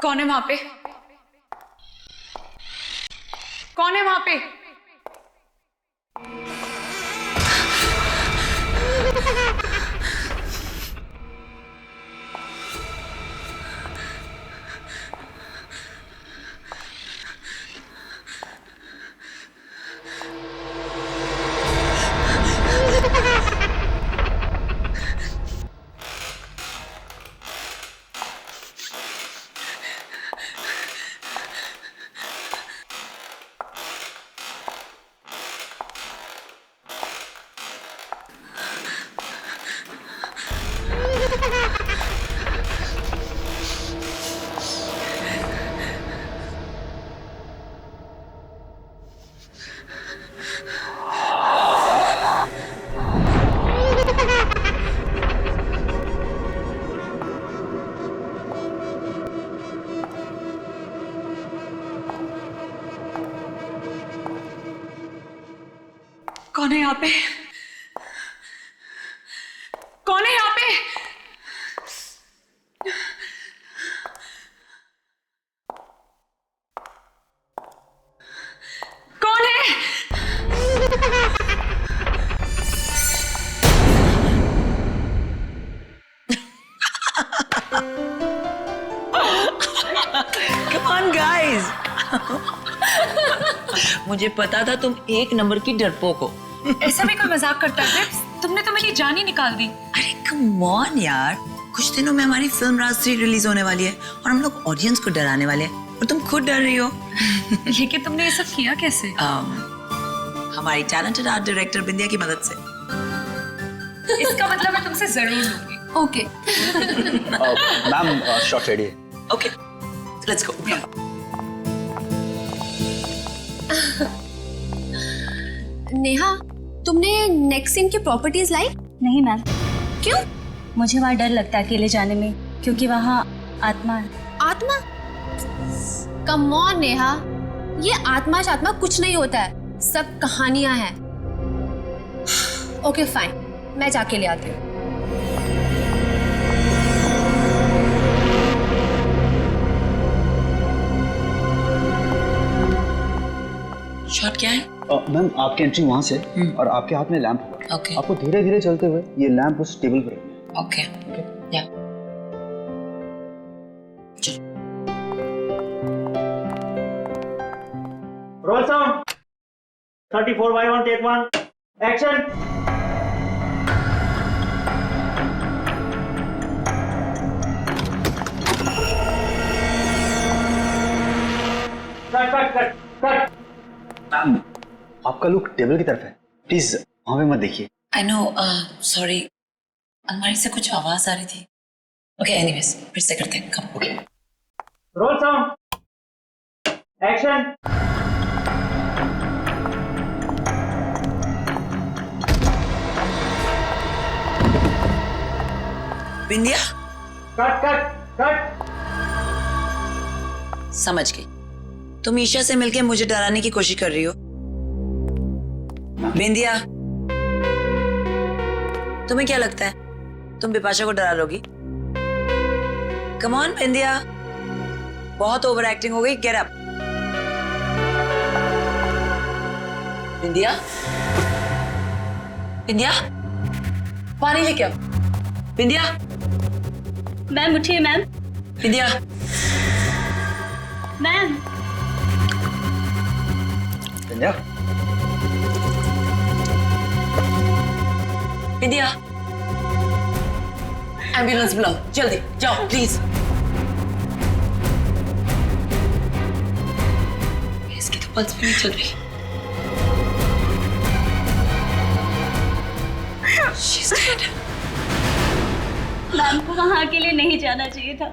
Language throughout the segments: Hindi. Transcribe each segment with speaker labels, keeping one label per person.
Speaker 1: कौन है वहां पे? कौन है वहां पे? कौन है यहाँ पे? कौन है यहाँ पे? कौन है?
Speaker 2: Come on guys. मुझे पता था तुम एक नंबर की डरपोक हो।
Speaker 1: ऐसा भी कोई मजाक करता है? तुमने तो मेरी जान ही निकाल दी।
Speaker 2: अरे कम ऑन यार, कुछ दिनों में हमारी फिल्म राज 3 रिलीज होने वाली है और हम लोग ऑडियंस को डराने वाले हैं और तुम खुद डर रही हो।
Speaker 1: ये कि तुमने ये सब किया कैसे?
Speaker 2: हमारी टैलेंटेड आर्ट डायरेक्टर बिंदिया की मदद से।
Speaker 1: इसका मतलब मैं तुमसे जरूर लूंगी। ओके।
Speaker 3: मैम शॉट रेडी है।
Speaker 2: Okay, let's go.
Speaker 4: नेहा, तुमने नेक्स्ट सीन की प्रॉपर्टीज लाई?
Speaker 5: नहीं मैम,
Speaker 4: क्यों?
Speaker 5: मुझे वहाँ डर लगता है अकेले जाने में, क्योंकि वहाँ आत्मा है।
Speaker 4: आत्मा? कम ऑन नेहा, ये आत्मा शात्मा कुछ नहीं होता है, सब कहानियां हैं। ओके फाइन, मैं जाके ले आती हूँ।
Speaker 2: शॉट क्या है?
Speaker 3: मैम आपकी एंट्री वहां से और आपके हाथ में लैंप होगा।
Speaker 2: ओके
Speaker 3: आपको धीरे धीरे चलते हुए ये लैंप उस टेबल पर रखना है।
Speaker 2: ओके या
Speaker 6: roll sound 34/1 take 1 action. Cut cut cut cut.
Speaker 3: Ma'am आपका लुक टेबल की तरफ है, प्लीज वहां पे मत देखिए।
Speaker 2: आई नो, सॉरी, अलमारी से कुछ आवाज आ रही थी। ओके एनीवेज, फिर से करते हैं। Come.
Speaker 3: Okay
Speaker 6: roll sound action.
Speaker 2: Bindiya,
Speaker 6: cut cut cut.
Speaker 2: समझ गई, तुम ईशा से मिलके मुझे डराने की कोशिश कर रही हो। बिंदिया, तुम्हें क्या लगता है तुम बिपाशा को डरा लोगी? कम ऑन बिंदिया, बहुत ओवर एक्टिंग हो गई। Get up. बिंदिया, बिंदिया, पानी लेके आओ। बिंदिया,
Speaker 5: मैम उठिए मैम।
Speaker 2: बिंदिया,
Speaker 5: मैम
Speaker 3: बिंदिया,
Speaker 2: बिंदिया, एम्बुलेंस बुलाओ, जल्दी जाओ प्लीज। इसकी तो पल्स भी नहीं चल रही। She's dead.
Speaker 5: मैम को वहाँ अकेले नहीं जाना चाहिए था।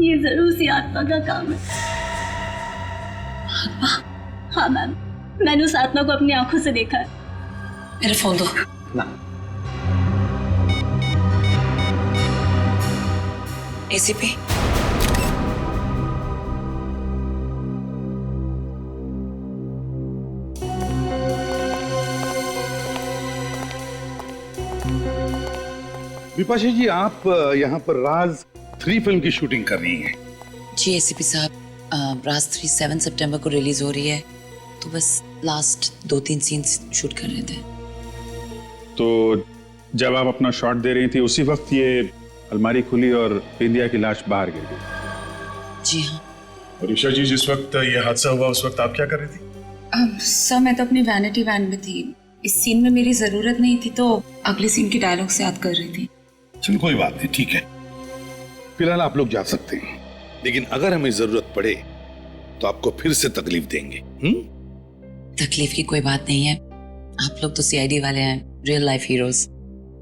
Speaker 5: ये जरूर सी आत्मा का काम है।
Speaker 2: आत्मा?
Speaker 5: हाँ मैम, मैंने उस आत्मा को अपनी आंखों से देखा है।
Speaker 2: मेरा फोन दो।
Speaker 3: ना
Speaker 2: एसीपी,
Speaker 7: विपाशा जी, आप यहाँ पर राज 3 फिल्म की शूटिंग कर रही हैं।
Speaker 2: जी एसीपी साहब, राज 3 7 सितंबर को रिलीज हो रही है, तो बस लास्ट 2-3 सीन्स शूट कर रहे थे।
Speaker 8: तो जब आप अपना शॉट दे रही थी उसी वक्त ये अलमारी खुली और बिंदिया की लाश बाहर गिर गई।
Speaker 2: जी हाँ
Speaker 7: और ईशा जी, जिस वक्त ये हादसा हुआ उस वक्त आप क्या कर रही थी?
Speaker 1: सर मैं तो अपनी वैनिटी वैन में थी, इस सीन में मेरी जरूरत नहीं थी तो अगले सीन की डायलॉग से याद कर रही थी।
Speaker 7: चलो कोई बात नहीं, ठीक है। फिलहाल आप लोग जा सकते हैं, लेकिन अगर हमें जरूरत पड़े तो आपको फिर से तकलीफ देंगे।
Speaker 2: तकलीफ की कोई बात नहीं है, आप लोग तो सीआईडी वाले हैं, real life heroes.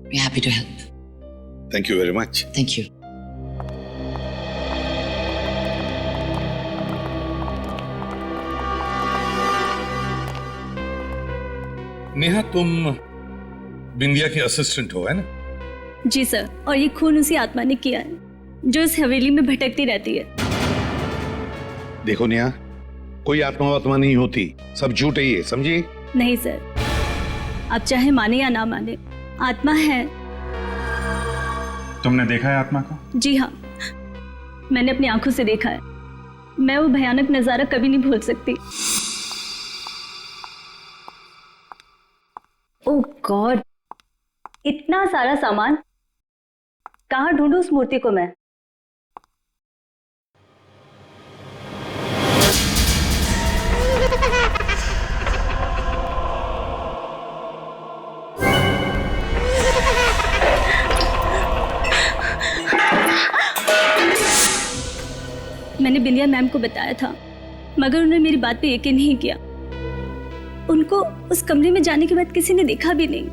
Speaker 2: We happy to help.
Speaker 7: Thank you very much.
Speaker 2: Thank you.
Speaker 7: Neha, तुम बिंदिया की असिस्टेंट हो, है ना?
Speaker 5: जी सर, और ये खून उसी आत्मा ने किया है जो इस हवेली में भटकती रहती है।
Speaker 7: देखो नेहा, कोई आत्मा नहीं होती, सब झूठ है ये, समझी?
Speaker 5: नहीं सर, आप चाहे माने या ना माने, आत्मा है।
Speaker 8: तुमने देखा है आत्मा को?
Speaker 5: जी हाँ, मैंने अपनी आंखों से देखा है। मैं वो भयानक नजारा कभी नहीं भूल सकती। ओह गॉड, इतना सारा सामान, कहाँ ढूंढूं उस मूर्ति को मैं? मैंने बिंदिया मैम को बताया था, मगर उन्होंने मेरी बात पे यकीन नहीं किया। उनको उस कमरे में जाने के बाद किसी ने देखा भी नहीं।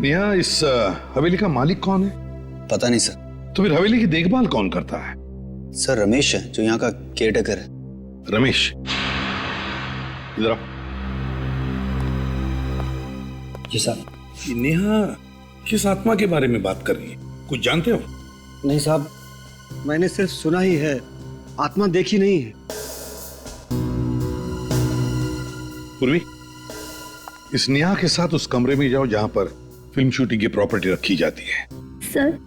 Speaker 7: नेहा, इस हवेली का मालिक कौन है?
Speaker 3: पता नहीं सर।
Speaker 7: तो फिर हवेली की देखभाल कौन करता है?
Speaker 3: सर रमेश है जो यहाँ का केयरटेकर है।
Speaker 7: रमेश, इधर आओ।
Speaker 3: जी साहब।
Speaker 7: ये नेहा किस आत्मा के बारे में बात कर रही है, कुछ जानते हो?
Speaker 9: नहीं साहब, मैंने सिर्फ सुना ही है, आत्मा देखी नहीं है।
Speaker 7: पूर्वी, इस नेहा के साथ उस कमरे में जाओ जहां पर फिल्म शूटिंग की प्रॉपर्टी रखी जाती है।
Speaker 5: सर,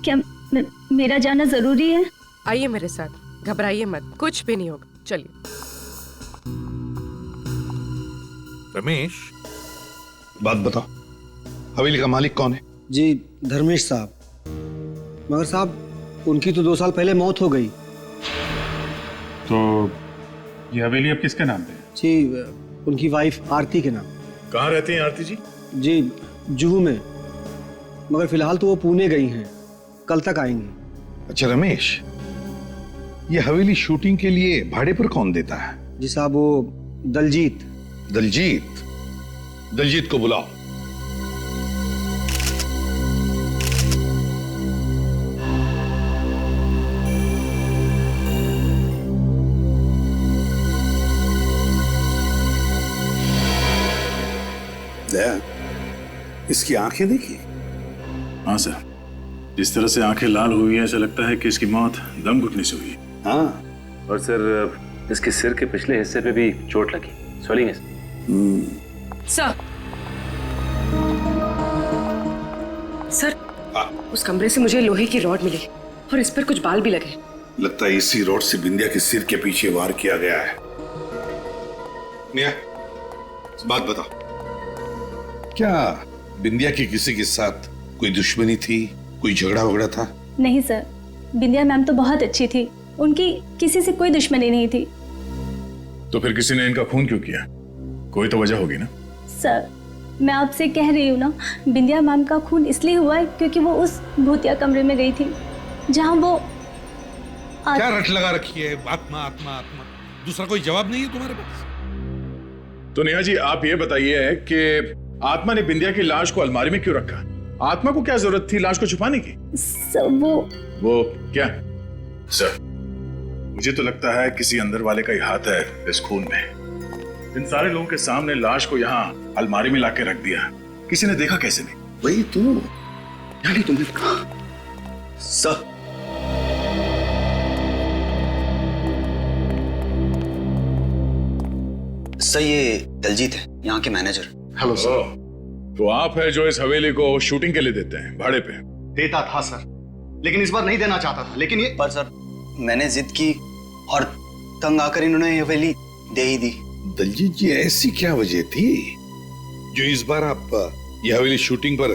Speaker 5: क्या मेरा जाना जरूरी है?
Speaker 10: आइए मेरे साथ, घबराइए मत, कुछ भी नहीं होगा, चलिए।
Speaker 7: रमेश, बात बताओ, हवेली का मालिक कौन है?
Speaker 9: जी धर्मेश साहब। मगर साहब, उनकी तो 2 साल पहले मौत हो गई।
Speaker 8: तो ये हवेली अब किसके नाम पे है?
Speaker 9: जी उनकी वाइफ आरती के नाम।
Speaker 7: कहाँ रहती हैं आरती जी?
Speaker 9: जी जुहू में, मगर फिलहाल तो वो पुणे गई हैं, कल तक आएंगी।
Speaker 7: अच्छा रमेश, ये हवेली शूटिंग के लिए भाड़े पर कौन देता है?
Speaker 9: जी साहब, वो दलजीत।
Speaker 7: दलजीत? दलजीत को बुलाओ। दया, इसकी आंखें देखिए।
Speaker 11: हाँ सर, जिस तरह से आंखें लाल हुई हैं, ऐसा लगता है कि इसकी मौत दम घुटने से हुई है।
Speaker 3: हाँ,
Speaker 12: और सर इसके सिर के पिछले हिस्से पे भी चोट लगी, स्वेलिंग है।
Speaker 10: सर, उस कमरे से मुझे लोहे की रॉड मिली और इस पर कुछ बाल भी लगे।
Speaker 7: लगता है इसी रॉड से बिंदिया के सिर के पीछे वार किया गया है। निया, बात बताओ, क्या बिंदिया की किसी के साथ कोई दुश्मनी थी, कोई झगड़ा वगड़ा था?
Speaker 5: नहीं सर, बिंदिया मैम तो बहुत अच्छी थी, उनकी किसी से कोई दुश्मनी नहीं थी।
Speaker 11: तो फिर किसी ने इनका खून क्यों किया? कोई तो वजह होगी ना?
Speaker 5: सर, मैं आपसे कह रही हूँ ना, बिंदिया मैम का खून इसलिए हुआ है क्योंकि वो उस भूतिया कमरे में गई थी जहाँ वो
Speaker 7: क्या रट लगा रखी है? आत्मा आत्मा आत्मा, दूसरा कोई जवाब नहीं है तुम्हारे पास?
Speaker 11: तो नेहा जी, आप ये बताइए कि आत्मा ने बिंदिया की लाश को अलमारी में क्यों रखा? आत्मा को क्या जरूरत थी लाश को छुपाने की?
Speaker 5: सर, वो
Speaker 11: क्या? सर, मुझे तो लगता है किसी अंदर वाले का ही हाथ है इस खून में। इन सारे लोगों के सामने लाश को यहाँ अलमारी में लाके रख दिया, किसी ने देखा कैसे नहीं?
Speaker 7: वही तो, यानी तुमने कहा।
Speaker 3: सर, सर ये दलजीत है, यहाँ के मैनेजर।
Speaker 7: Hello sir.
Speaker 11: तो आप है जो इस हवेली को शूटिंग के लिए देते हैं भाड़े पे?
Speaker 9: देता था सर, लेकिन इस बार नहीं देना चाहता था। लेकिन ये
Speaker 3: पर सर मैंने जिद की और तंग आकर इन्होंने ये हवेली दे ही दी।
Speaker 7: दलजीत जी, ऐसी क्या वजह थी जो इस बार आप यह हवेली शूटिंग पर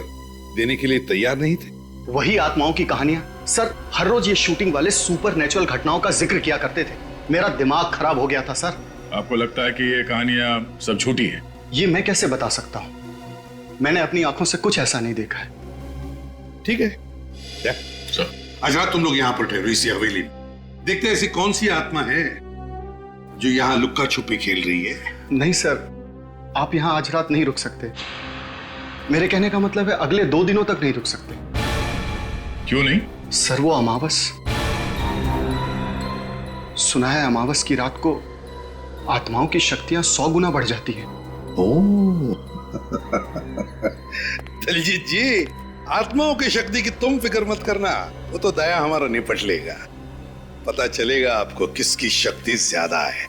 Speaker 7: देने के लिए तैयार नहीं थे?
Speaker 9: वही आत्माओं की कहानियां सर। हर रोज ये शूटिंग वाले सुपर नेचुरल घटनाओं का जिक्र किया करते थे। मेरा दिमाग खराब हो गया था सर।
Speaker 11: आपको लगता है कि ये कहानियां सब झूठी हैं?
Speaker 9: ये मैं कैसे बता सकता हूँ, मैंने अपनी आंखों से कुछ ऐसा नहीं देखा है।
Speaker 7: ठीक है, आज रात तुम लोग यहाँ पर ठहरो इसी हवेली में। देखते हैं ऐसी कौन सी आत्मा है जो यहाँ लुक्का छुपी खेल रही है।
Speaker 9: नहीं सर, आप यहाँ आज रात नहीं रुक सकते। मेरे कहने का मतलब है अगले 2 दिनों तक नहीं रुक सकते।
Speaker 11: क्यों नहीं?
Speaker 9: सर वो अमावस, सुना है अमावस की रात को आत्माओं की शक्तियां 100 गुना बढ़ जाती हैं।
Speaker 7: दलजीत जी, आत्माओं की शक्ति की तुम फिक्र मत करना, वो तो दया हमारा निपट लेगा। पता चलेगा आपको किसकी शक्ति ज्यादा है।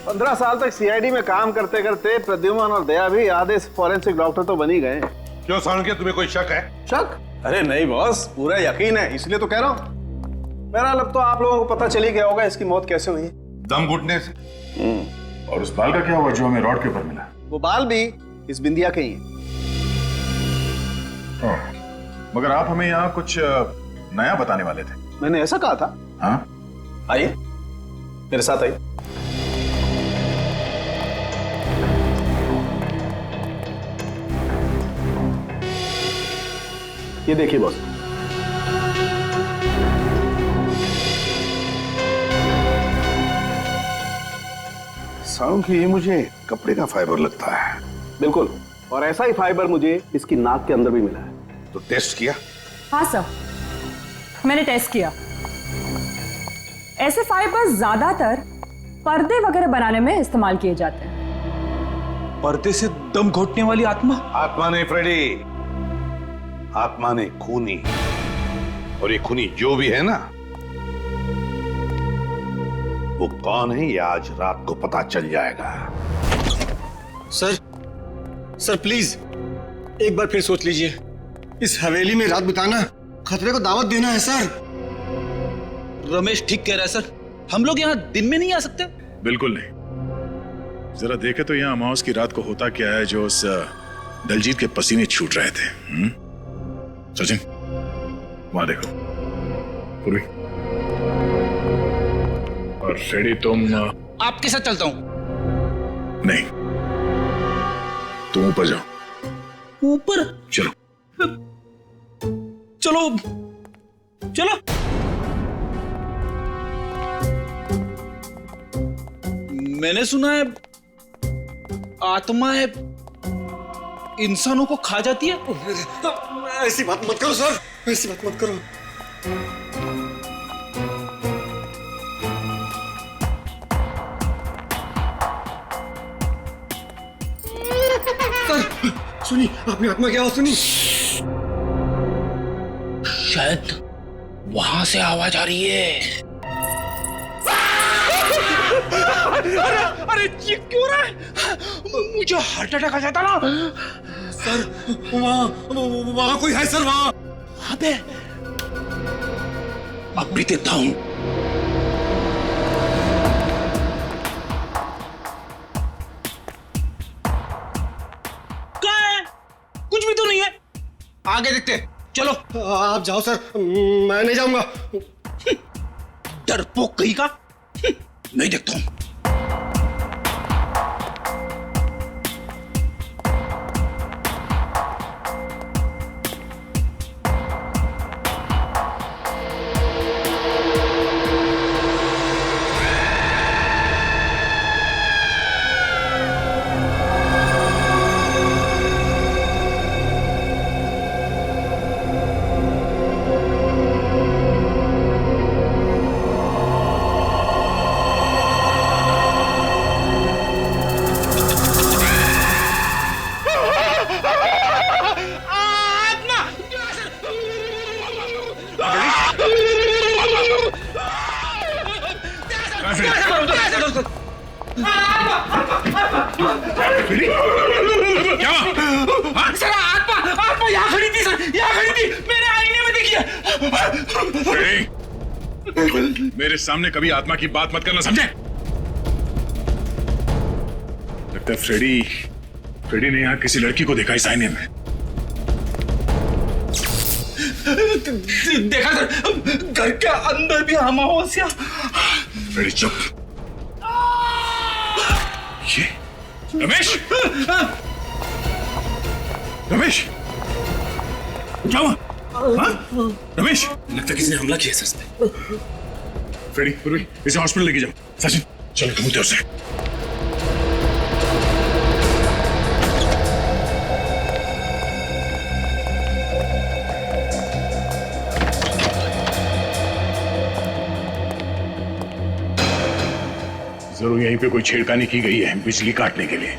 Speaker 6: 15 साल तक सीआईडी में काम करते करते प्रद्युमन और दया भी आधे फॉरेंसिक डॉक्टर तो बन ही गए।
Speaker 7: क्यों सालुंखे, तुम्हें कोई शक है?
Speaker 6: शक? अरे नहीं बॉस, पूरा यकीन है, इसलिए तो कह रहा हूँ। मेरा अब तो आप लोगों को पता चल ही गया होगा इसकी मौत कैसे हुई।
Speaker 7: दम घुटने से।
Speaker 11: और उस बाल का क्या हुआ जो हमें रॉड के ऊपर मिला?
Speaker 6: वो बाल भी इस बिंदिया के ही है।
Speaker 11: मगर आप हमें यहाँ कुछ नया बताने वाले थे।
Speaker 6: मैंने ऐसा कहा था?
Speaker 11: हाँ,
Speaker 6: आइए मेरे साथ आइए। ये देखिए बॉस,
Speaker 7: सालुंखे, ये मुझे कपड़े का फाइबर लगता है।
Speaker 6: बिल्कुल, और ऐसा ही फाइबर मुझे इसकी नाक के अंदर भी मिला है।
Speaker 7: तो टेस्ट किया?
Speaker 13: हाँ सर, मैंने टेस्ट किया। ऐसे फाइबर ज्यादातर पर्दे वगैरह बनाने में इस्तेमाल किए जाते हैं।
Speaker 3: पर्दे से दम घोटने वाली आत्मा?
Speaker 7: आत्मा नहीं फ्रेडी, आत्मा ने खूनी। और ये खूनी जो भी है ना, वो कौन है ये आज रात को पता चल जाएगा।
Speaker 9: सर प्लीज एक बार फिर सोच लीजिए। इस हवेली में रात बिताना खतरे को दावत देना है सर।
Speaker 3: रमेश ठीक कह रहा है सर, हम लोग यहाँ दिन में नहीं आ सकते।
Speaker 11: बिल्कुल नहीं। जरा देखे तो यहाँ अमावस की रात को होता क्या है जो उस दलजीत के पसीने छूट रहे थे। सचिन, वहां देखो। पूर्वी और फ्रेडी, तुम
Speaker 3: आपके साथ चलता हूं।
Speaker 11: नहीं, तुम ऊपर जाओ।
Speaker 3: ऊपर?
Speaker 11: चलो
Speaker 3: चलो चलो। मैंने सुना है आत्माएं इंसानों को खा जाती है।
Speaker 9: ऐसी बात मत करो सर, ऐसी बात मत करो। सुनी आपने आत्मा क्या सुनी?
Speaker 3: शायद वहां से आवाज आ रही है। अरे ये क्यों रहा है? मुझे हार्ट अटैक आ जाता ना।
Speaker 9: सर वहां कोई है सर, वहां
Speaker 3: पे। अब भी देता हूं। कहाँ है? कुछ भी तो नहीं है। आगे देखते, चलो।
Speaker 9: आप जाओ सर, मैं नहीं जाऊंगा।
Speaker 3: डरपोक कहीं का। नहीं देखता हूं।
Speaker 11: क्या?
Speaker 14: यहाँ खड़ी थी सर, यहाँ खड़ी थी, मैंने आईने में देखी है।
Speaker 11: मेरे सामने कभी आत्मा की बात मत करना, समझे? लगता है फ्रेडी ने यहाँ किसी लड़की को देखा इस आईने में।
Speaker 14: देखा सर, घर के अंदर भी अमावस्या।
Speaker 11: फ्रेडी चुप। ये रमेश, रमेश क्या हुआ? रमेश,
Speaker 14: लगता है किसी ने हमला किया सर इस पे।
Speaker 11: फ्रेडी, पूर्वी इसे हॉस्पिटल लेके जाओ। सचिन चलो ढूंढते उसे। जरूर यहीं पे कोई छेड़खानी की गई है बिजली काटने के लिए।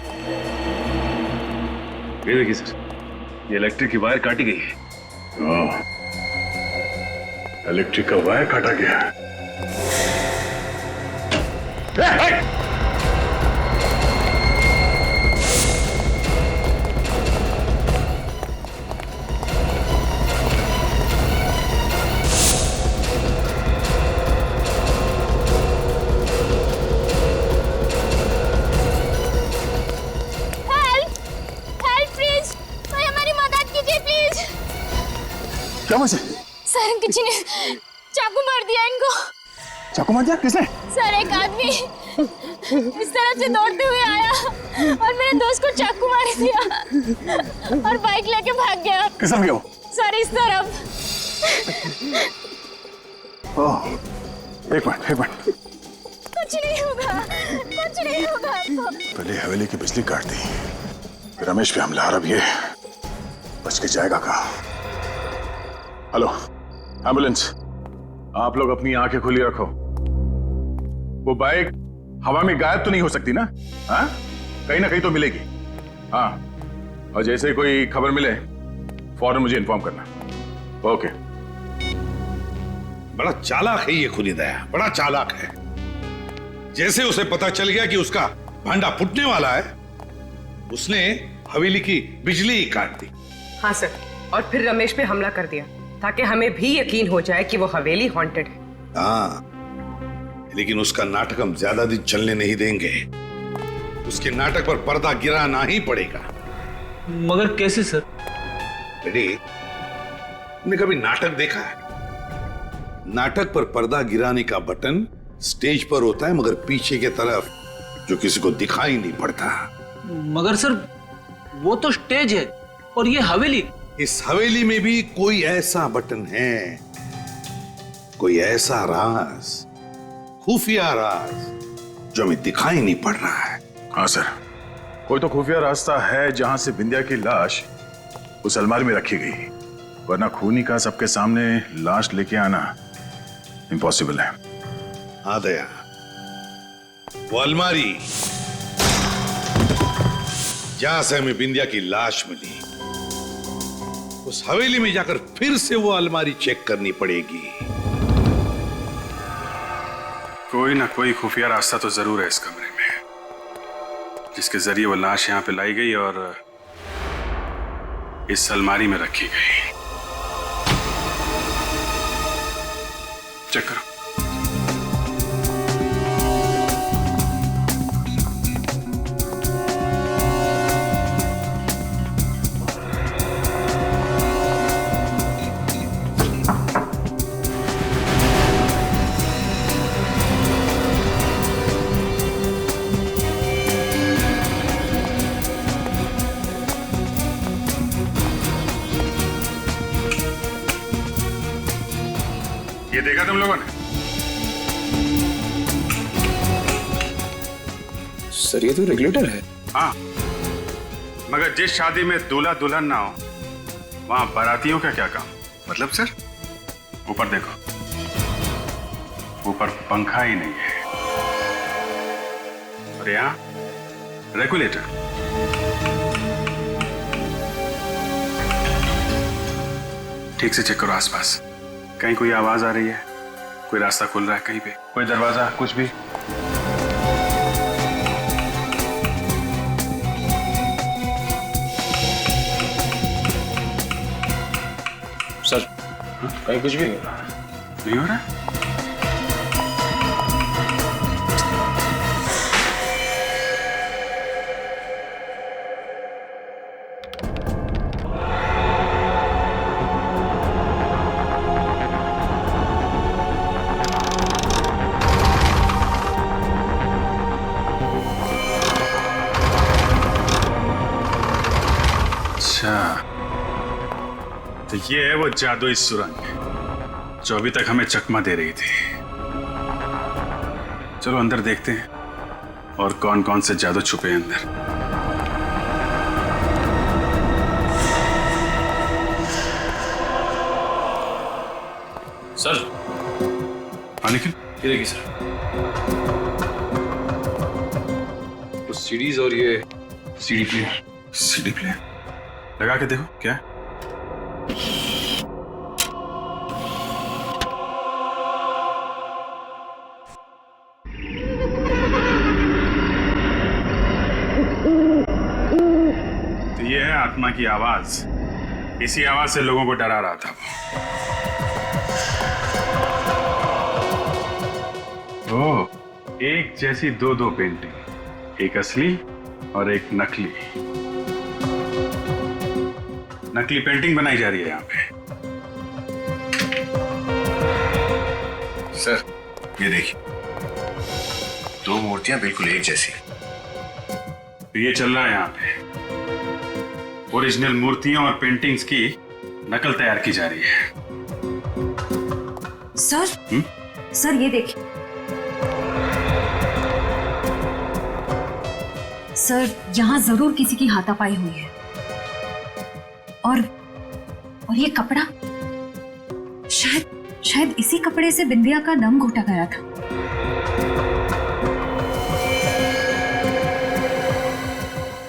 Speaker 12: ये देखिए सर, ये इलेक्ट्रिक की वायर काटी गई है।
Speaker 11: इलेक्ट्रिक का वायर काटा गया। क्या मुझे?
Speaker 5: सर किसी ने चाकू मार दिया इनको।
Speaker 11: चाकू मार दिया? किसने?
Speaker 5: सर एक आदमी इस तरफ से दौड़ते हुए आया और मेरे दोस्त को चाकू मार दिया और बाइक लेके भाग गया।
Speaker 11: किस तरफ गया वो?
Speaker 5: सर इस तरफ।
Speaker 11: ओह, एक मिनट।
Speaker 5: कुछ नहीं होगा।
Speaker 11: पहले हवेली की बिजली काट दी, रमेश पे हमला, अब ये बच के जाएगा कहाँ? हेलो एम्बुलेंस, आप लोग अपनी आंखें खुली रखो। वो बाइक हवा में गायब तो नहीं हो सकती ना? हाँ, कहीं ना कहीं तो मिलेगी। हाँ, और जैसे ही कोई खबर मिले फौरन मुझे इन्फॉर्म करना। ओके।
Speaker 7: बड़ा चालाक है ये खुली दया, बड़ा चालाक है। जैसे उसे पता चल गया कि उसका भांडा फूटने वाला है, उसने हवेली की बिजली ही काट दी।
Speaker 10: हाँ सर, और फिर रमेश पे हमला कर दिया ताकि हमें भी यकीन हो जाए कि वो हवेली हॉन्टेड है।
Speaker 7: हाँ, लेकिन उसका नाटक हम ज्यादा दिन चलने नहीं देंगे। उसके नाटक पर पर्दा गिराना ही पड़ेगा।
Speaker 14: मगर कैसे सर?
Speaker 7: बेटे, तुमने कभी नाटक देखा है? नाटक पर पर्दा गिराने का बटन स्टेज पर होता है, मगर पीछे की तरफ जो किसी को दिखाई नहीं पड़ता।
Speaker 14: मगर सर, वो तो स्टेज है और ये हवेली।
Speaker 7: इस हवेली में भी कोई ऐसा बटन है, कोई ऐसा राज, खुफिया राज जो हमें दिखाई नहीं पड़ रहा है।
Speaker 11: हाँ सर, कोई तो खुफिया रास्ता है जहां से बिंदिया की लाश उस अलमारी में रखी गई, वरना खूनी का सबके सामने लाश लेके आना इम्पॉसिबल है।
Speaker 7: हाँ दया, वो अलमारी जहां से हमें बिंदिया की लाश मिली, उस हवेली में जाकर फिर से वो अलमारी चेक करनी पड़ेगी।
Speaker 8: कोई ना कोई खुफिया रास्ता तो जरूर है इस कमरे में, जिसके जरिए वो लाश यहाँ पे लाई गई और इस अलमारी में रखी गई। चेक करो। ये देखा तुम लोगों ने?
Speaker 3: सर ये तो रेगुलेटर है।
Speaker 8: हाँ, मगर जिस शादी में दूल्हा दुल्हन ना हो वहां बारातियों का क्या काम? मतलब सर, ऊपर देखो, ऊपर पंखा ही नहीं है और यहाँ रेगुलेटर। ठीक से चेक करो आसपास, कहीं कोई आवाज आ रही है, कोई रास्ता खुल रहा है कहीं पे, कोई दरवाजा, कुछ भी?
Speaker 12: कहीं कुछ भी
Speaker 8: नहीं हो रहा। तो ये है वो जादुई सुरंग जो अभी तक हमें चकमा दे रही थी। चलो अंदर देखते हैं और कौन कौन से जादू छुपे हैं अंदर।
Speaker 12: सर
Speaker 8: निखिल
Speaker 12: ये देखिए सर, तो सीडीज और ये सीडी प्लेयर।
Speaker 8: सीडी प्लेयर लगा के देखो क्या है? तो ये है आत्मा की आवाज। इसी आवाज से लोगों को डरा रहा था वो। ओह, एक जैसी दो पेंटिंग, एक असली और एक नकली। नकली पेंटिंग बनाई जा रही है यहाँ पे।
Speaker 7: सर ये देखिए, दो मूर्तियां बिल्कुल एक जैसी।
Speaker 8: तो ये चल रहा है यहाँ पे, ओरिजिनल मूर्तियों और पेंटिंग्स की नकल तैयार की जा रही है।
Speaker 1: सर सर ये देखिए सर, यहाँ जरूर किसी की हाथापाई हुई है। और ये कपड़ा, शायद इसी कपड़े से बिंदिया का दम घोटा गया था।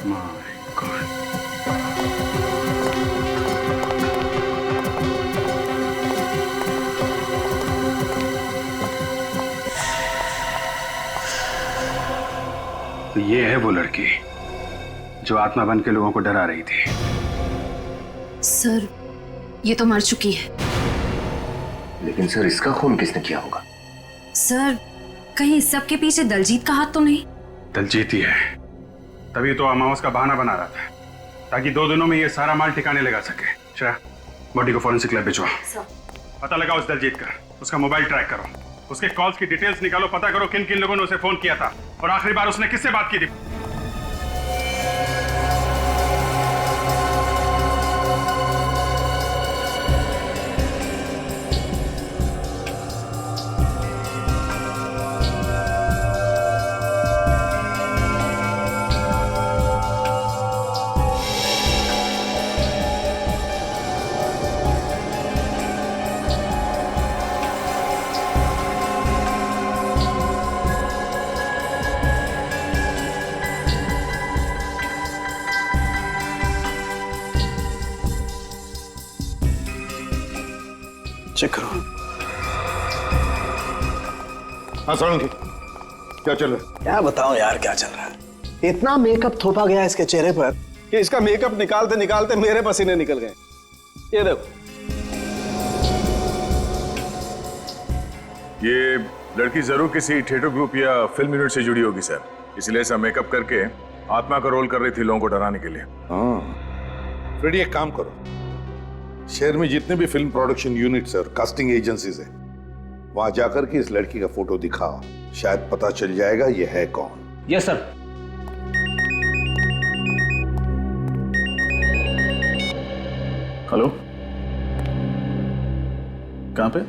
Speaker 8: My God. तो ये है वो लड़की जो आत्मा बन के लोगों को डरा रही थी।
Speaker 4: सर ये तो मर चुकी है।
Speaker 12: लेकिन सर इसका खून किसने किया होगा?
Speaker 1: सर कहीं इस सब के पीछे दलजीत का हाथ तो नहीं?
Speaker 8: दलजीत ही है, तभी तो अमावस का बहाना बना रहा था ताकि 2 दिनों में ये सारा माल ठिकाने लगा सके। श्रेया, बॉडी को फॉरेंसिक लैब भिजवा। पता लगाओ उस दलजीत का, उसका मोबाइल ट्रैक करो, उसके कॉल्स की डिटेल्स निकालो, पता करो किन किन लोगों ने उसे फोन किया था और आखिरी बार उसने किससे बात की थी।
Speaker 6: चेक करो। हाँ सोलंकी, क्या चल रहा है?
Speaker 3: क्या बताऊं यार क्या चल रहा है। इतना मेकअप थोपा गया इसके चेहरे पर
Speaker 6: कि इसका मेकअप निकालते निकालते मेरे पसीने निकल गए। ये देखो,
Speaker 11: ये लड़की जरूर किसी थिएटर ग्रुप या फिल्म यूनिट से जुड़ी होगी सर, इसलिए ऐसा मेकअप करके आत्मा का रोल कर रही थी लोगों को डराने के लिए।
Speaker 7: हाँ फ्रेडी, एक काम करो, शहर में जितने भी फिल्म प्रोडक्शन यूनिट्स और कास्टिंग एजेंसीज हैं, वहां जाकर के इस लड़की का फोटो दिखाओ, शायद पता चल जाएगा ये है कौन।
Speaker 14: Yes sir.
Speaker 11: हेलो, कहां पे?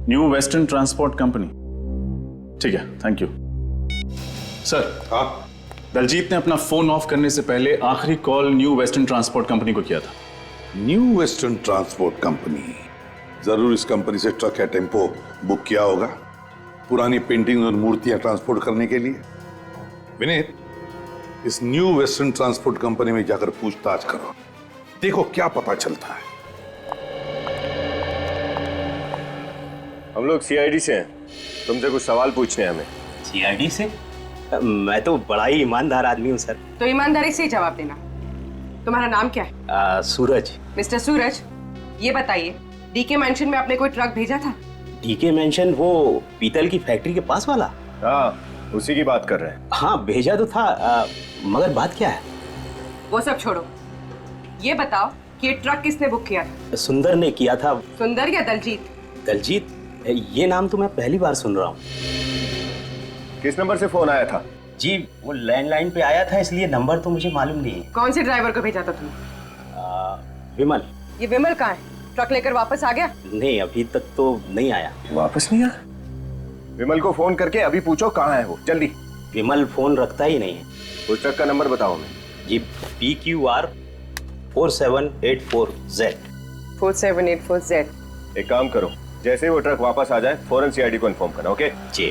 Speaker 11: New western transport company. ठीक है, थैंक यू सर।
Speaker 7: हाँ,
Speaker 11: दलजीत ने अपना फोन ऑफ करने से पहले आखिरी call new western transport company को किया था।
Speaker 7: न्यू वेस्टर्न ट्रांसपोर्ट कंपनी, जरूर इस कंपनी से ट्रक या टेम्पो बुक किया होगा पुरानी पेंटिंग और मूर्तियां ट्रांसपोर्ट करने के लिए। विनीत, इस न्यू वेस्टर्न ट्रांसपोर्ट कंपनी में जाकर पूछताछ करो, देखो क्या पता चलता है।
Speaker 12: हम लोग सीआईडी से हैं, तुमसे कुछ सवाल पूछने हैं हमें।
Speaker 3: सीआईडी से? मैं तो बड़ा ही ईमानदार आदमी हूँ सर।
Speaker 10: तो ईमानदारी से ही जवाब देना। तुम्हारा नाम क्या है?
Speaker 3: सूरज।
Speaker 10: मिस्टर सूरज, ये बताइए डीके मेंशन में आपने कोई ट्रक भेजा था?
Speaker 3: डीके मेंशन वो पीतल की फैक्ट्री के पास वाला?
Speaker 15: हाँ, उसी की बात कर रहे हैं।
Speaker 3: हाँ भेजा तो था, मगर बात क्या है?
Speaker 10: वो सब छोड़ो, ये बताओ कि ये ट्रक किसने बुक किया था?
Speaker 3: सुंदर ने किया था।
Speaker 10: सुंदर या दलजीत?
Speaker 3: दलजीत, ये नाम तो मैं पहली बार सुन रहा हूँ।
Speaker 15: किस नंबर से फोन आया था?
Speaker 3: जी वो लैंडलाइन पे आया था, इसलिए नंबर तो मुझे मालूम नहीं है।
Speaker 10: कौन से ड्राइवर को भेजा था तुमने?
Speaker 3: विमल।
Speaker 10: ये विमल कहाँ है? ट्रक लेकर वापस आ गया?
Speaker 3: नहीं, अभी तक तो नहीं आया।
Speaker 15: वापस नहीं आया? विमल को फोन करके अभी पूछो कहाँ है वो, जल्दी।
Speaker 3: विमल फोन रखता ही नहीं है।
Speaker 15: उस ट्रक का नंबर बताओ हमें।
Speaker 3: जी PQR 4784Z।
Speaker 10: 4784Z।
Speaker 15: एक काम करो, जैसे ही वो ट्रक वापस आ जाए फौरन CID को इन्फॉर्म करना, ओके?
Speaker 3: जी।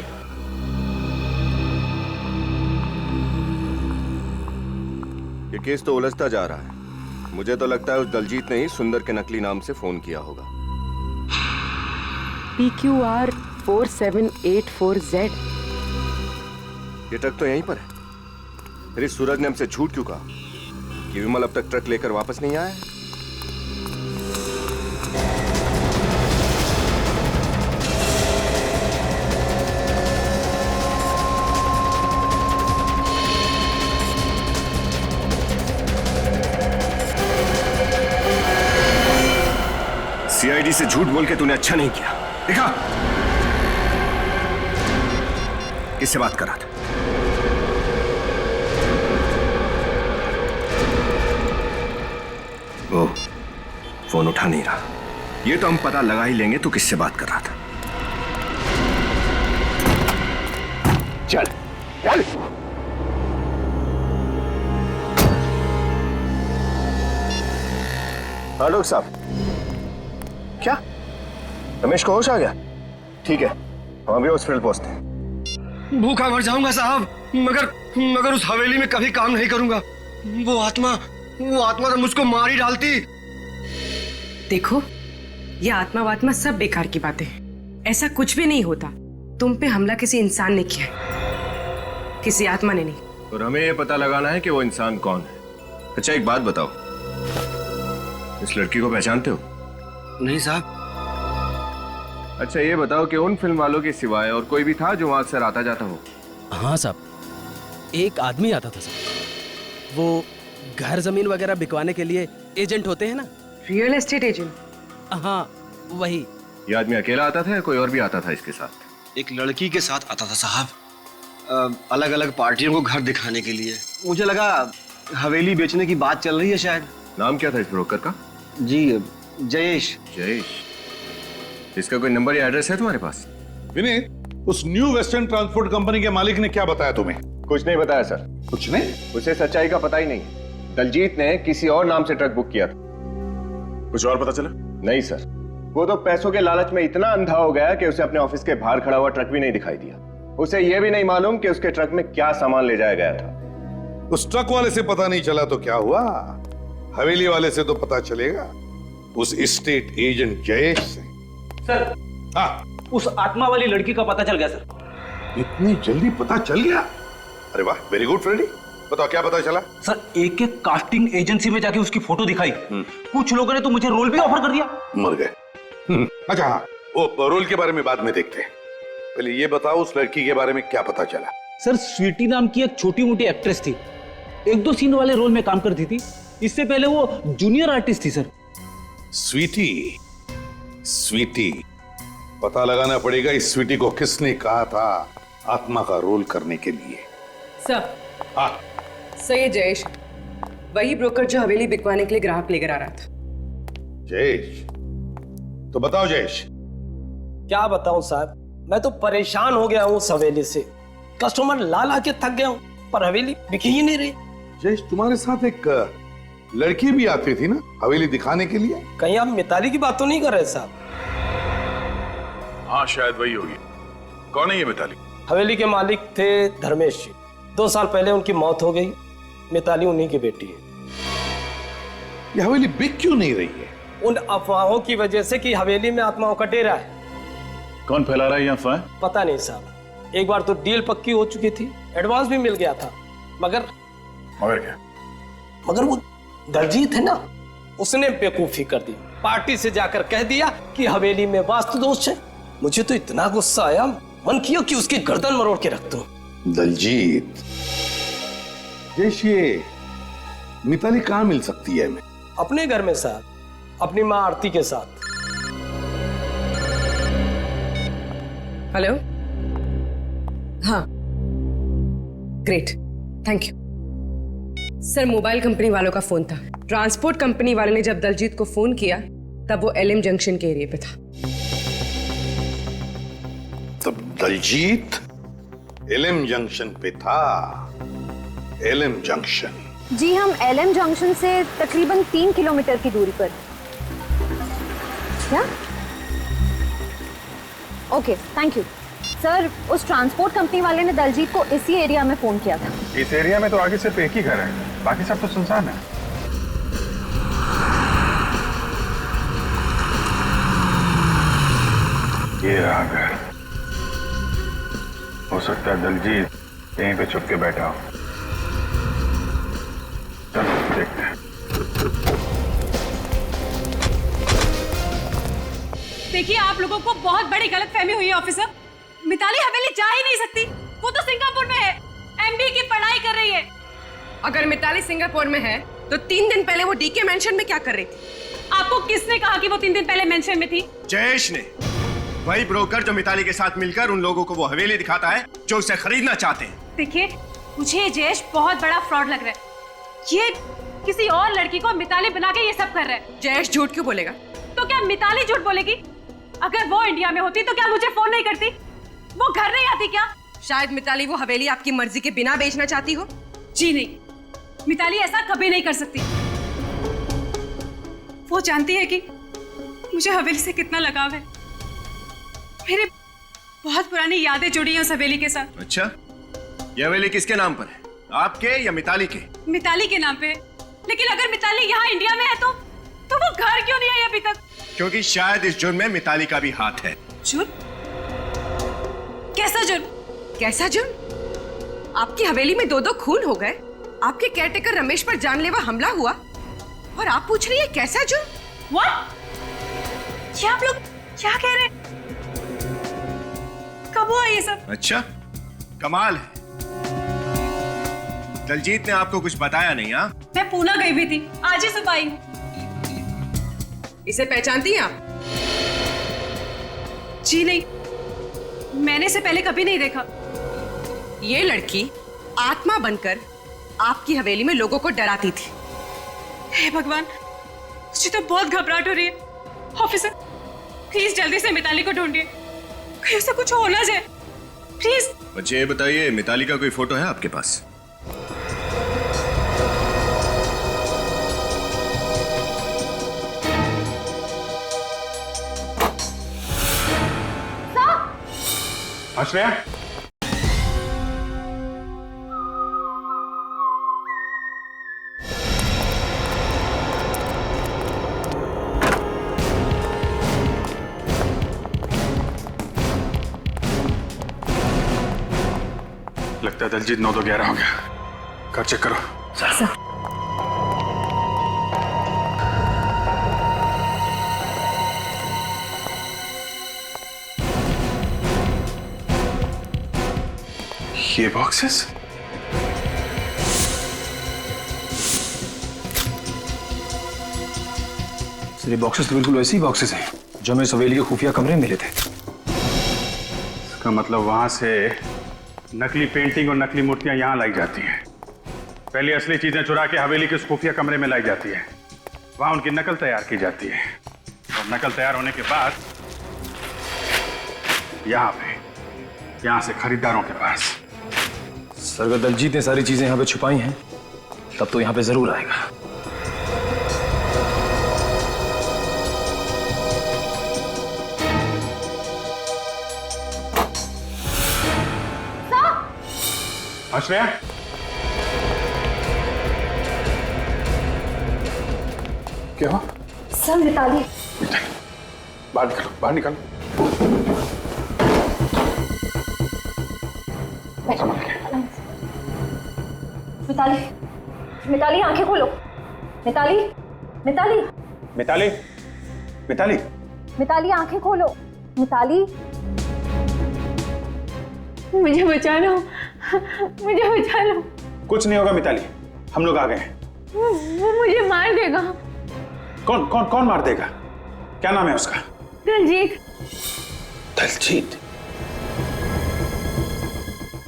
Speaker 15: ये केस तो उलझता जा रहा है। मुझे तो लगता है उस दलजीत ने ही सुंदर के नकली नाम से फोन किया होगा।
Speaker 10: PQR 4784Z।
Speaker 15: ये ट्रक तो यहीं पर है। फिर इस सूरज ने हमसे झूठ क्यों कहा कि विमल अब तक ट्रक लेकर वापस नहीं आया? CID से झूठ बोल के तूने अच्छा नहीं किया। देखा किससे बात कर रहा था? वो फोन उठा नहीं रहा। ये तो हम पता लगा ही लेंगे तू किससे बात कर रहा था। चल चल। हाँ डॉक्टर साहब, क्या रमेश को होश आ गया? ठीक है, हम अभी हॉस्पिटल पहुंचते हैं।
Speaker 9: भूखा मर जाऊंगा साहब, मगर उस हवेली में कभी काम नहीं करूंगा। वो आत्मा तो मुझको मार ही डालती।
Speaker 10: देखो, ये आत्मा वात्मा सब बेकार की बातें हैं। ऐसा कुछ भी नहीं होता। तुम पे हमला किसी इंसान ने किया, किसी आत्मा ने नहीं।
Speaker 15: और हमें ये पता लगाना है कि वो इंसान कौन है। अच्छा एक बात बताओ, इस लड़की को पहचानते हो?
Speaker 9: नहीं साहब।
Speaker 15: अच्छा ये बताओ कि उन फिल्म वालों के सिवाय और कोई भी था जो वहां अक्सर आता जाता हो?
Speaker 14: हाँ साहब, एक आदमी आता था साहब। वो घर जमीन वगैरह बिकवाने के लिए एजेंट होते हैं ना।
Speaker 10: Real estate agent?
Speaker 14: हाँ वही।
Speaker 15: ये आदमी अकेला आता था या कोई और भी आता था इसके साथ?
Speaker 9: एक लड़की के साथ आता था साहब, अलग अलग पार्टियों को घर दिखाने के लिए। मुझे लगा हवेली बेचने की बात चल रही है शायद।
Speaker 15: नाम क्या था इस ब्रोकर का?
Speaker 9: जी जयेश।
Speaker 15: जयेश। इसका कोई नंबर या एड्रेस है तुम्हारे पास?
Speaker 11: विनीत, उस न्यू वेस्टर्न ट्रांसपोर्ट कंपनी के मालिक ने क्या बताया तुम्हें?
Speaker 15: कुछ नहीं बताया सर।
Speaker 11: कुछ नहीं?
Speaker 15: उसे सच्चाई का पता ही नहीं। दलजीत ने किसी और नाम से ट्रक बुक किया था।
Speaker 11: कुछ और पता चला?
Speaker 15: नहीं सर, वो तो पैसों के लालच में इतना अंधा हो गया कि उसे अपने ऑफिस के बाहर खड़ा हुआ ट्रक भी नहीं दिखाई दिया। उसे यह भी नहीं मालूम कि उसके ट्रक में क्या सामान ले जाया गया था।
Speaker 11: उस ट्रक वाले से पता नहीं चला तो क्या हुआ, हवेली वाले से तो पता चलेगा, उस एस्टेट एजेंट जयेश से।
Speaker 14: सर,
Speaker 11: हाँ,
Speaker 14: उस आत्मा वाली लड़की का पता चल गया सर।
Speaker 11: इतनी जल्दी पता चल गया? अरे वाह, वेरी गुड फ्रेडी। बताओ क्या पता चला?
Speaker 14: सर, एक कास्टिंग एजेंसी में जाके उसकी फोटो दिखाई। कुछ लोगों ने तो मुझे रोल भी ऑफर कर दिया।
Speaker 11: मर गए। अच्छा हाँ, वो रोल के बारे में बाद में देखते हैं। पहले ये बताओ उस लड़की के बारे में क्या पता चला?
Speaker 14: सर, स्वीटी नाम की एक छोटी मोटी एक्ट्रेस थी, 1-2 सीन वाले रोल में काम करती थी। इससे पहले वो जूनियर आर्टिस्ट थी सर।
Speaker 11: स्वीटी, स्वीटी, पता लगाना पड़ेगा इस स्वीटी को किसने कहा था आत्मा का रोल करने के लिए।
Speaker 10: सर,
Speaker 11: हाँ
Speaker 10: सही जयेश, वही ब्रोकर जो हवेली बिकवाने के लिए ग्राहक लेकर आ रहा था।
Speaker 11: जयेश, तो बताओ जयेश।
Speaker 14: क्या बताऊं साहब, मैं तो परेशान हो गया हूँ उस हवेली से। कस्टमर ला ला के थक गया हूँ, पर हवेली बिकी ही नहीं रही।
Speaker 11: जयेश, तुम्हारे साथ एक लड़की भी आती थी ना हवेली दिखाने के लिए?
Speaker 14: कहीं आप मिताली की बात तो नहीं कर रहे साहब?
Speaker 11: हाँ शायद वही होगी। कौन है ये मिताली?
Speaker 14: हवेली के मालिक थे धर्मेश जी। 2 साल पहले उनकी मौत हो गई। मिताली उन्हीं की बेटी है।
Speaker 11: ये हवेली बिक क्यों नहीं रही है?
Speaker 14: उन अफवाहों की वजह से कि हवेली में आत्माओं का डेरा है।
Speaker 11: कौन फैला रहा है ये अफवाह?
Speaker 14: पता नहीं साहब, एक बार तो डील पक्की हो चुकी थी, एडवांस भी मिल गया था, मगर
Speaker 11: क्या?
Speaker 14: मगर वो दलजीत है ना, उसने बेवकूफी कर दी पार्टी से जाकर कह दिया कि हवेली में वास्तु दोष है। मुझे तो इतना गुस्सा आया, मन किया कि उसकी गर्दन मरोड़ के रख दूं।
Speaker 7: दलजीत, ये मिताली कहाँ मिल सकती है हमें?
Speaker 14: अपने घर में साहब, अपनी माँ आरती के साथ।
Speaker 10: हेलो, हाँ, great, thank you sir. Mobile company वालों का फोन था। ट्रांसपोर्ट कंपनी वाले ने जब दलजीत को फोन किया तब वो एलएम जंक्शन के एरिया पे था।
Speaker 7: तब दलजीत एलएम जंक्शन पे था। LM junction?
Speaker 16: जी, हम एलएम जंक्शन से तकरीबन 3 किलोमीटर की दूरी पर। क्या? Okay, thank you sir. उस ट्रांसपोर्ट कंपनी वाले ने दलजीत को इसी एरिया में फोन किया था।
Speaker 8: इस एरिया में तो आगे सिर्फ एक ही घर है, बाकी सब तो सुनसान है। ये रहा घर। हो सकता है दलजीत यहीं पे छुप के बैठा हो। चलो देखते हैं।
Speaker 4: देखिए, आप लोगों को बहुत बड़ी गलतफहमी हुई है ऑफिसर। मिताली हवेली जा ही नहीं सकती, वो तो सिंगापुर में है, एमबीए की पढ़ाई कर रही है।
Speaker 10: अगर मिताली सिंगापुर में है तो 3 दिन पहले वो डीके मेंशन में क्या कर रही थी?
Speaker 4: आपको किसने कहा कि वो 3 दिन पहले मेंशन में थी?
Speaker 15: जयेश ने, वही ब्रोकर जो मिताली के साथ मिलकर उन लोगों को वो हवेली दिखाता है जो उसे खरीदना चाहते हैं।
Speaker 4: देखिए, मुझे जयेश बहुत बड़ा फ्रॉड लग रहा है। ये किसी और लड़की को मिताली बना के ये सब कर रहा है।
Speaker 10: जयेश झूठ क्यों बोलेगा?
Speaker 4: तो क्या मिताली झूठ बोलेगी? अगर वो इंडिया में होती तो क्या मुझे फोन नहीं करती? वो घर नहीं आती क्या?
Speaker 10: शायद मिताली वो हवेली आपकी मर्जी के बिना बेचना चाहती हो।
Speaker 4: जी नहीं, मिताली ऐसा कभी नहीं कर सकती। वो जानती है कि मुझे हवेली से कितना लगाव है। मेरे बहुत पुरानी यादें जुड़ी हैं उस हवेली के साथ।
Speaker 15: अच्छा, ये हवेली किसके नाम पर है, आपके या मिताली के?
Speaker 4: मिताली के नाम पे है। लेकिन अगर मिताली यहाँ इंडिया में है तो वो घर क्यों नहीं आई अभी तक?
Speaker 15: क्योंकि शायद इस जुर्म में मिताली का भी हाथ है।
Speaker 4: जुर्म? कैसा जुर्म?
Speaker 10: कैसा जुर्म? आपकी हवेली में 2 खून हो गए, आपके केयरटेकर रमेश पर जानलेवा हमला हुआ और आप पूछ रही है कैसा जुर्म?
Speaker 4: What? ये आप लोग क्या कह रहे हैं? कब हुआ ये सब?
Speaker 15: अच्छा, कमाल है। दलजीत ने आपको कुछ बताया नहीं? हाँ,
Speaker 4: मैं पूना गई भी थी, आज ही सुबह आई हूँ।
Speaker 10: इसे पहचानती हैं आप?
Speaker 4: जी नहीं, मैंने इसे पहले कभी नहीं देखा।
Speaker 10: ये लड़की आत्मा बनकर आपकी हवेली में लोगों को डराती थी।
Speaker 4: हे भगवान, मुझे तो बहुत घबराहट हो रही है। ऑफिसर, प्लीज जल्दी से मिताली को ढूंढिए, कहीं उसे कुछ हो ना जाए, प्लीज।
Speaker 15: बच्चे ये बताइए, मिताली का कोई फोटो है आपके पास?
Speaker 8: आश्रया, लगता है दलजीत 9 तो 11 हो गया। घर चेक करो।
Speaker 16: सर।
Speaker 8: ये बॉक्सेस?
Speaker 3: सर, ये बॉक्सेस तो बिल्कुल वैसे ही बॉक्सेस हैं जो हमें हवेली के खुफिया कमरे में मिले थे।
Speaker 8: इसका मतलब वहां से नकली पेंटिंग और नकली मूर्तियां यहां लाई जाती हैं। पहले असली चीजें चुरा के हवेली के खुफिया कमरे में लाई जाती है, वहां उनकी नकल तैयार की जाती है और नकल तैयार होने के बाद यहां से खरीदारों के पास।
Speaker 3: सर, अगर दलजीत ने सारी चीजें यहाँ पे छुपाई हैं तब तो यहाँ पे जरूर आएगा।
Speaker 8: आश्रया, क्या हुआ?
Speaker 16: सर, मिताली।
Speaker 8: बाहर निकलो, बाहर निकलो।
Speaker 16: मिताली, मिताली आंखें खोलो। मिताली, मिताली।
Speaker 8: मिताली,
Speaker 6: मिताली,
Speaker 16: मिताली आंखें खोलो। मिताली,
Speaker 4: मुझे बचा लो, मुझे बचा लो।
Speaker 6: कुछ नहीं होगा मिताली, हम लोग आ गए हैं।
Speaker 4: वो मुझे मार देगा।
Speaker 6: कौन कौन कौन मार देगा? क्या नाम है उसका?
Speaker 4: दलजीत।
Speaker 6: दलजीत?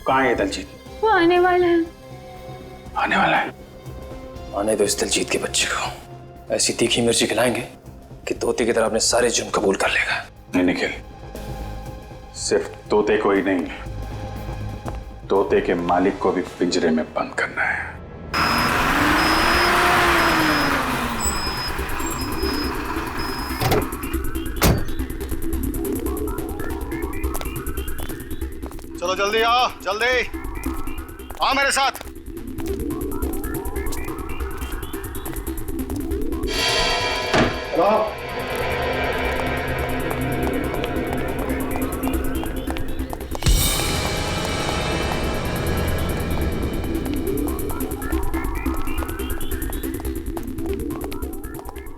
Speaker 6: कहाँ है दलजीत?
Speaker 4: वो आने वाला है।
Speaker 6: आने वाला है?
Speaker 14: आने दो इस दलजीत के बच्चे को। ऐसी तीखी मिर्ची खिलाएंगे कि तोते की तरह अपने सारे जुर्म कबूल कर लेगा।
Speaker 6: नहीं निखिल, सिर्फ तोते को ही नहीं, तोते के मालिक को भी पिंजरे में बंद करना है।
Speaker 9: चलो जल्दी आओ, जल्दी आओ मेरे साथ। चलो।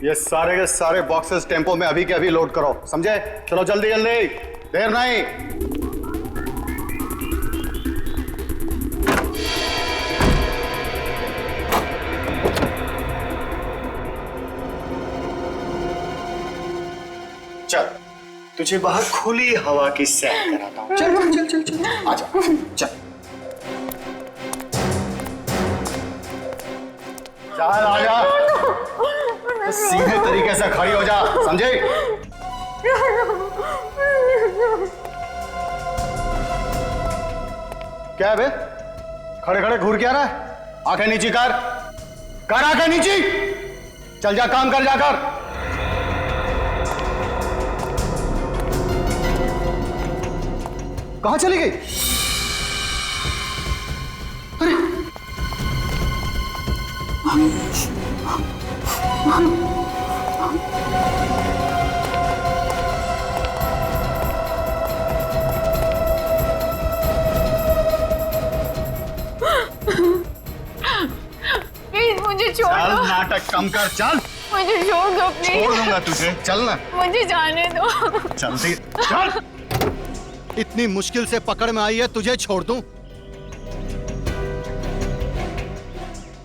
Speaker 9: ये सारे के सारे बॉक्सेस टेम्पो में अभी के अभी लोड करो, समझे? चलो जल्दी जल्दी, देर नहीं। चल, तुझे बाहर खुली हवा की सैर कराता हूँ। चल चल चल चल चल, आजा, चल चल, आजा। तो सीधे तरीके से खड़ी हो जा, समझे? क्या है बे? खड़े खड़े घूर क्या रहा है? आंखें नीची कर, कर आंखें नीची। चल जा, काम कर जाकर। कहां चली गई? अरे
Speaker 4: प्लीज मुझे छोड़
Speaker 9: चल,
Speaker 4: दो।
Speaker 9: नाटक कम कर, चल।
Speaker 4: मुझे छोड़ दो प्लीज।
Speaker 9: छोड़ दूंगा तुझे, चल ना।
Speaker 4: मुझे जाने दो।
Speaker 9: जल्दी चल। इतनी मुश्किल से पकड़ में आई है, तुझे छोड़ दूं?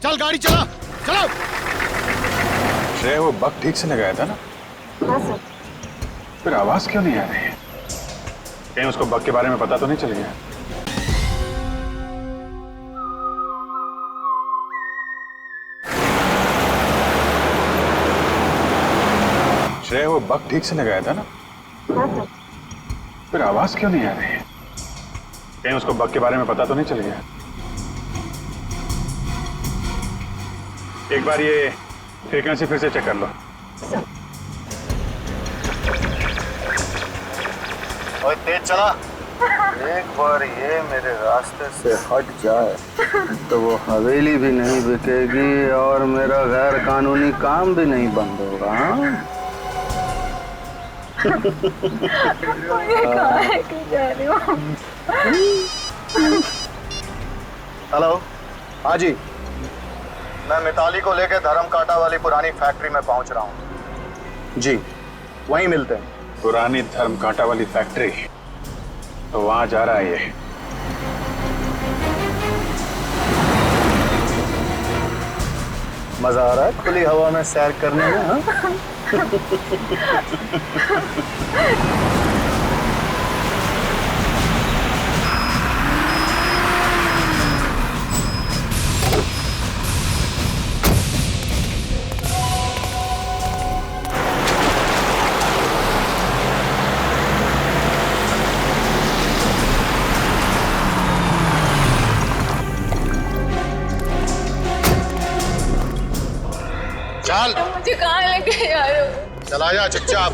Speaker 9: चल गाड़ी चला, चलो।
Speaker 6: श्रेय, वो बग ठीक से लगाया था ना?
Speaker 16: हाँ सर।
Speaker 6: फिर आवाज क्यों नहीं आ रही है? कहीं उसको बग के बारे में पता तो नहीं चल गया? श्रेय, वो बग ठीक से लगाया था ना?
Speaker 16: हाँ सर।
Speaker 6: फिर आवाज क्यों नहीं आ रही है? कहीं उसको बग के बारे में पता तो नहीं चल गया? एक बार ये फ्रीक्वेंसी फिर से चेक कर लो।
Speaker 9: ओए तेज चला। एक बार ये मेरे रास्ते से हट जाए तो वो हवेली भी नहीं बिकेगी और मेरा गैर कानूनी काम भी नहीं बंद होगा। हेलो, हाँ जी, मैं मिताली को लेकर धर्म कांटा वाली पुरानी फैक्ट्री में पहुंच रहा हूँ जी, वहीं मिलते हैं।
Speaker 6: पुरानी धर्म कांटा वाली फैक्ट्री? तो वहां जा रहा है ये।
Speaker 9: मजा आ रहा है खुली हवा में सैर करने में? हाँ? चल,
Speaker 4: मुझे कहाँ लेके जा रहे हो?
Speaker 9: चला जा चुपचाप।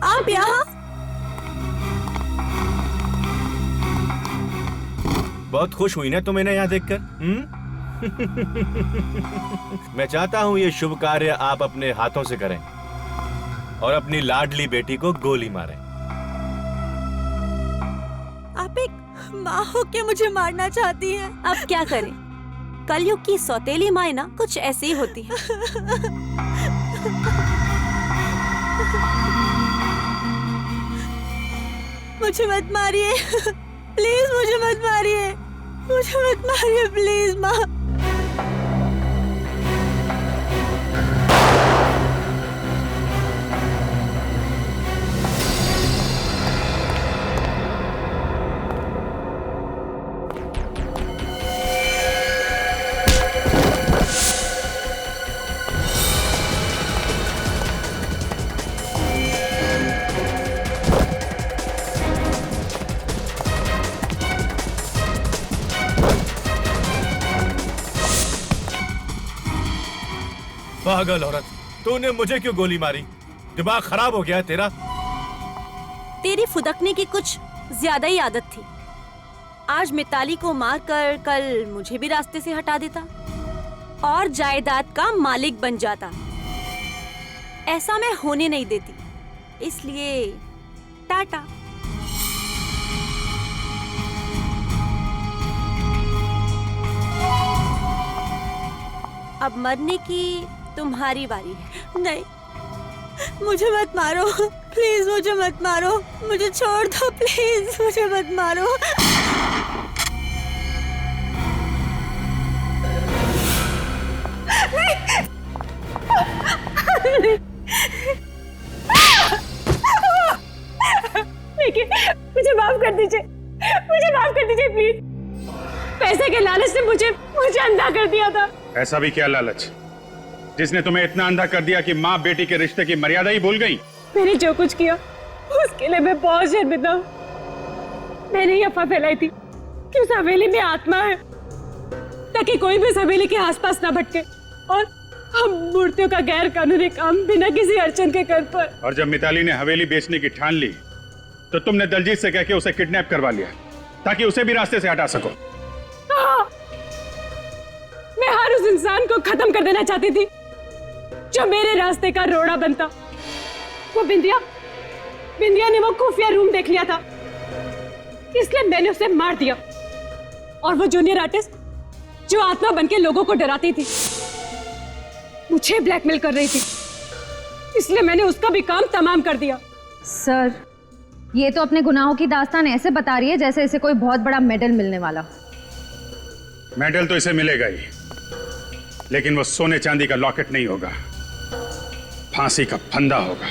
Speaker 17: आप यहाँ?
Speaker 18: बहुत खुश हुई ना तुम इन्हें यहाँ देखकर? मैं चाहता हूँ ये शुभ कार्य आप अपने हाथों से करें और अपनी लाडली बेटी को गोली मारें।
Speaker 17: आप एक माँ हो के मुझे मारना चाहती है। अब क्या करें, कलयुग की सौतेली माँ ना कुछ ऐसे ही होती है। मुझे मत मारिए प्लीज, मुझे मत मारिए, मुझे मत मारिए प्लीज माँ।
Speaker 18: पागल औरत, तूने मुझे क्यों गोली मारी? दिमाग खराब हो गया तेरा?
Speaker 17: तेरी फुदकने की कुछ ज्यादा ही आदत थी। आज मिताली को मारकर कल मुझे भी रास्ते से हटा देता और जायदाद का मालिक बन जाता। ऐसा मैं होने नहीं देती, इसलिए टाटा। अब मरने की तुम्हारी बारी है। नहीं, मुझे मत मारो प्लीज, मुझे मत मारो, मुझे छोड़ दो प्लीज, मुझे मत मारो।
Speaker 4: देखिए, मुझे माफ कर दीजिए, मुझे माफ कर दीजिए प्लीज। पैसे के लालच से मुझे अंधा कर दिया था।
Speaker 8: ऐसा भी क्या लालच जिसने तुम्हें इतना अंधा कर दिया कि माँ बेटी के रिश्ते की मर्यादा ही भूल गई?
Speaker 4: मैंने जो कुछ किया उसके लिए मैं बहुत शर्मिंदा हूँ। मैंने ये अफवाह फैलाई थी कि उस हवेली में आत्मा है, ताकि कोई भी इस हवेली के आसपास ना भटके और हम मूर्तियों का गैर कानूनी काम बिना किसी अड़चन के कर पाए।
Speaker 8: और जब मिताली ने हवेली बेचने की ठान ली तो तुमने दलजीत से कह के उसे किडनैप करवा लिया ताकि उसे भी रास्ते से हटा सको।
Speaker 4: हाँ, मैं हर उस इंसान को खत्म कर देना चाहती थी जो मेरे रास्ते का रोड़ा बनता। वो बिंदिया ने वो खुफिया रूम देख लिया था, इसलिए मैंने उसे मार दिया। और वो जूनियर आर्टिस्ट जो आत्मा बनके लोगों को डराती थी, मुझे ब्लैकमेल कर रही थी, इसलिए मैंने उसका भी काम तमाम कर दिया।
Speaker 16: सर, ये तो अपने गुनाहों की दास्तान ऐसे बता रही है जैसे इसे कोई बहुत बड़ा मेडल मिलने वाला।
Speaker 8: मेडल तो इसे मिलेगा ही, लेकिन वो सोने चांदी का लॉकेट नहीं होगा, फांसी का फंदा होगा।